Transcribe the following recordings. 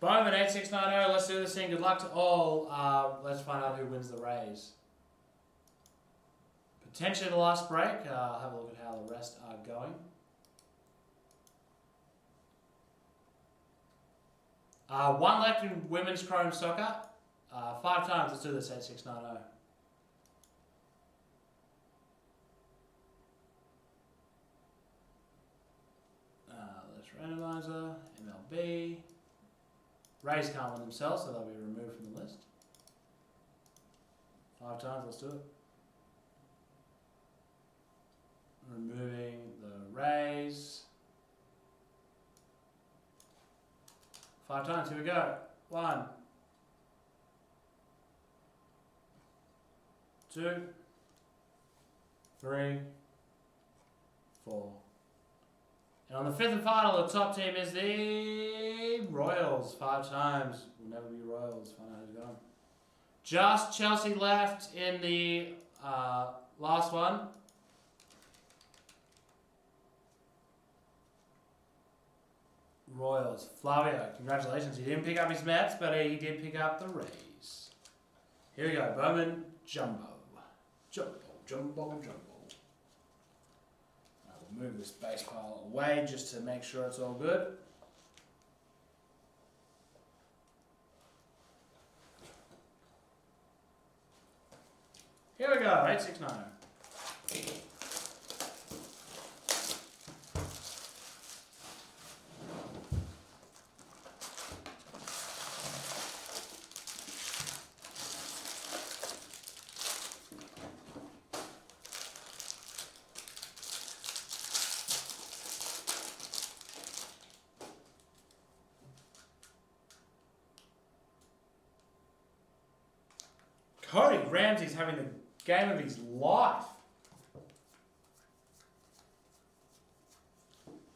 Bowman 8690, let's do this thing. Good luck to all. Let's find out who wins the raise. Potentially the last break. I'll have a look at how the rest are going. One left in women's Chrome Soccer. 5 times. Let's do this 8690. Let's randomizer, MLB. Rays can't win themselves, so they'll be removed from the list. 5 times, let's do it. Removing the Rays. 5 times, here we go. 1, 2, 3, 4. And on the 5th and final, the top team is the Royals. 5 times. Will never be Royals. Find out who's going. Just Chelsea left in the last one. Royals. Flavio, congratulations. He didn't pick up his Mets, but he did pick up the Rays. Here we go. Bowman, Jumbo. Jumbo, Jumbo, Jumbo. We'll move this base pile away just to make sure it's all good. Here we go, 8690. Cody Ramsey's having the game of his life.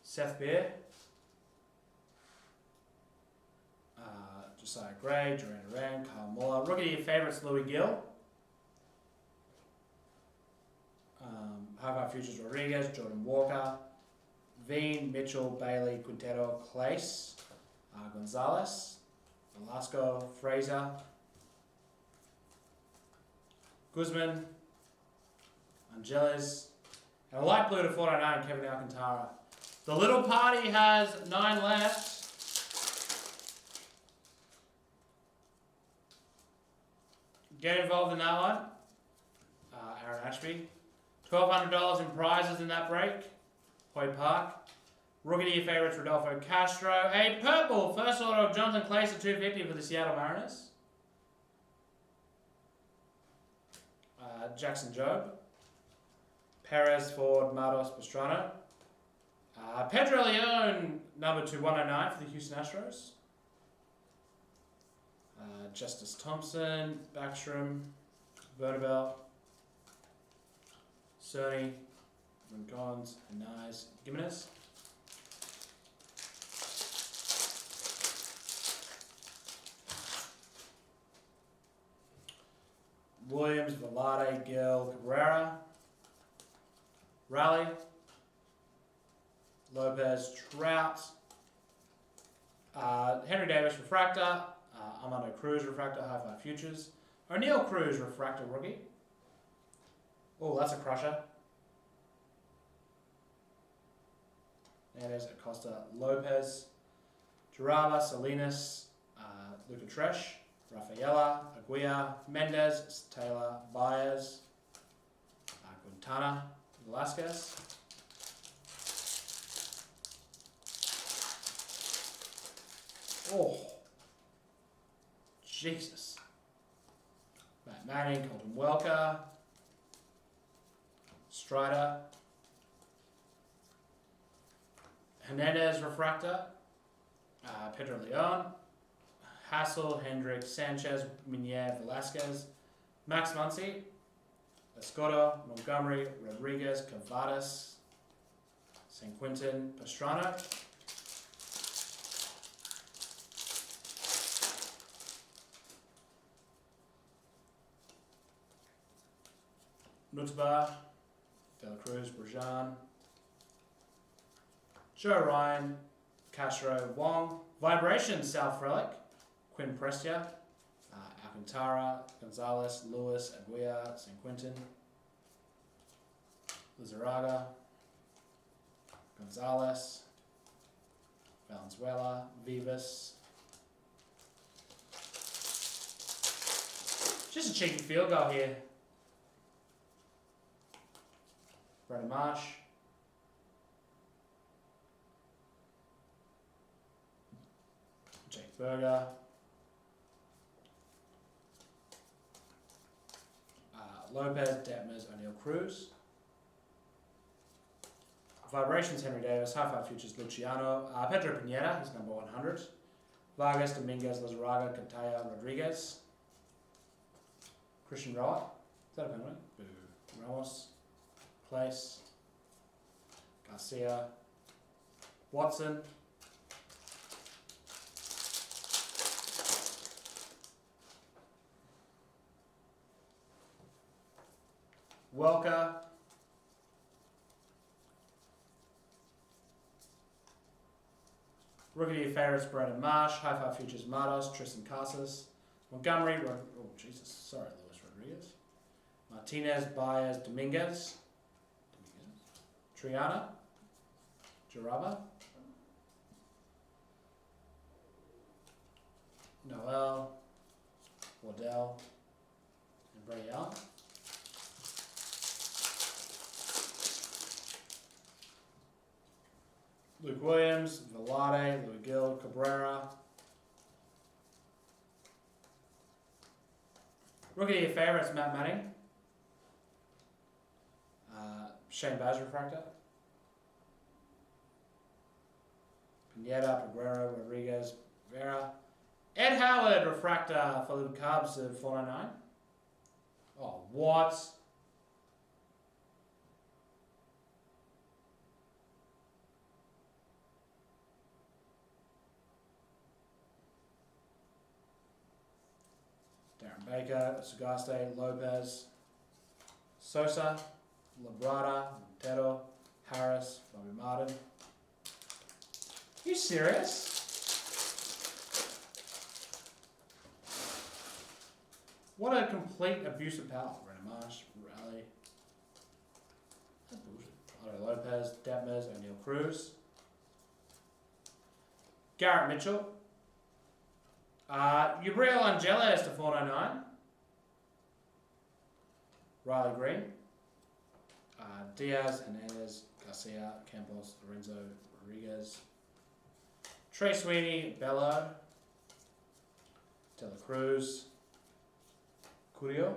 Seth Beer. Josiah Gray, Duran, Kyle Muller. Rookie of your favourites, Louis Gill. High Futures Rodriguez, Jordan Walker. Veen, Mitchell, Bailey, Quintero, Clace. Gonzalez. Velasco, Fraser. Guzman, Angeles, and a light blue to 499, Kevin Alcantara. The little party has 9 left. Get involved in that one. Aaron Ashby. $1,200 in prizes in that break. Hoy Park. Rookie of your favourites, Rodolfo Castro. A purple first order of Jonathan Clace at $250 for the Seattle Mariners. Jackson Job, Perez, Ford, Matos, Pastrana, Pedro Leon, number 2109 for the Houston Astros, Justice Thompson, Backstrom, Vernabel, Cerny, Rincons, Nice, Gimenez. Williams, Velarde, Gill, Cabrera, Raleigh, Lopez, Trout, Henry Davis, Refractor, Armando Cruz, Refractor, High Five Futures, O'Neal Cruz, Refractor Rookie. Oh, that's a crusher. Hernandez, Acosta, Lopez, Girava, Salinas, Luca Tresh, Rafaela, Aguirre, Mendez, Taylor, Baez, Quintana, Velasquez. Oh, Jesus. Matt Manning, Colton Welker, Strider, Hernandez, Refractor, Pedro Leon, Hassel, Hendrick, Sanchez, Minier, Velasquez, Max Muncy, Escoto, Montgomery, Rodriguez, Cavadas, St. Quentin, Pastrana. Nutba, De La Cruz, Bergeron, Joe Ryan, Castro, Wong. Vibration, South Relic. Quinn Prestia. Alcantara, Gonzalez, Lewis, Aguirre, St. Quentin. Lizarraga. Gonzalez. Valenzuela. Vivas. Just a cheeky field goal here. Brandon Marsh. Jake Berger. Lopez, Detmers, O'Neill Cruz. Vibrations, Henry Davis. High Five Futures, Luciano. Pedro Pineda, he's number 100. Vargas, Dominguez, Lizarraga, Cantaya, Rodriguez. Christian Roa. Is that a penalty? Boo. Ramos. Place. Garcia. Watson. Welker. Rookie of your favourites, Brandon Marsh. High Five Futures, Mardos. Tristan Casas. Montgomery. Oh, Jesus. Sorry, Luis Rodriguez. Martinez, Baez, Dominguez. Triana. Jaraba. Noel. Waddell. And Brady Allen. Luke Williams, Velade, Louis Gill, Cabrera. Rookie of your favourites, Matt Manning. Shane Baz refractor. Pineda, Peguero, Rodriguez, Vera. Ed Howard refractor for the Cubs of 499. Oh, what? Darren Baker, Sagaste, Lopez, Sosa, Labrada, Montero, Harris, Bobby Martin. Are you serious? What a complete abuse of power. Brandon Marsh, Raleigh. That's bullshit. Otto Lopez, Detmers, O'Neill Cruz. Garrett Mitchell. Gabriel Angeles to 499. Riley Green. Diaz, Hernandez, Garcia, Campos, Lorenzo, Rodriguez. Trey Sweeney, Bello. De La Cruz. Curio.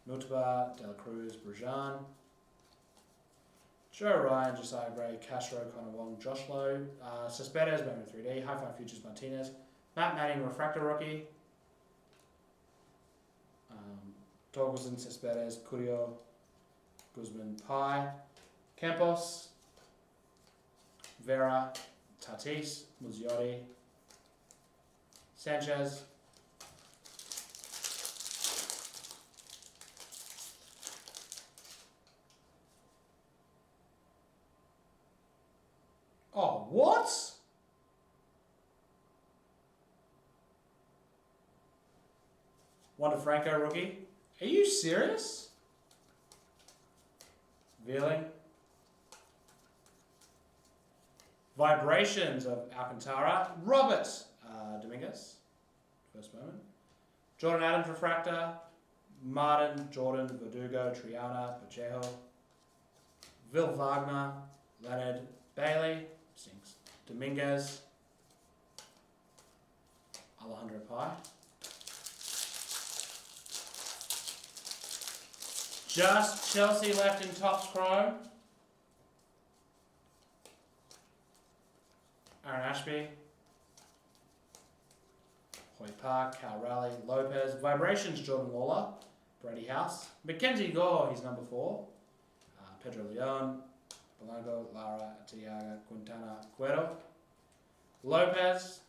Mutaba, De La Cruz, Brajan. Joe Ryan, Josiah Gray, Castro, Connor Wong, Josh Lowe, Cespedes, Bowman 3D, High Five Futures, Martinez, Matt Manning, Refractor Rookie, Torkelson, Cespedes, Curio, Guzman, Pai, Campos, Vera, Tatis, Muzziotti, Sanchez, oh, what? Wander Franco rookie. Are you serious? Veerling. Vibrations of Alcantara. Robert Dominguez. First moment. Jordan Adams refractor. Martin, Jordan, Verdugo, Triana, Pacheco. Vil Wagner. Leonard, Bailey. Stinks. Dominguez. Alejandro Pai. Just Chelsea left in Topps Chrome. Aaron Ashby. Hoy Park, Cal Raleigh, Lopez. Vibrations, Jordan Lawler. Brady House. Mackenzie Gore, he's number 4. Pedro Leon. Blanco, Lara, Tiaga, Quintana, Cuero. Lopez.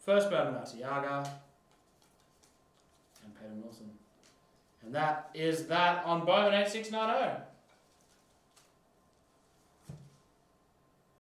First Bowman Arteaga and Peyton Wilson. And that is that on Bowman 8690.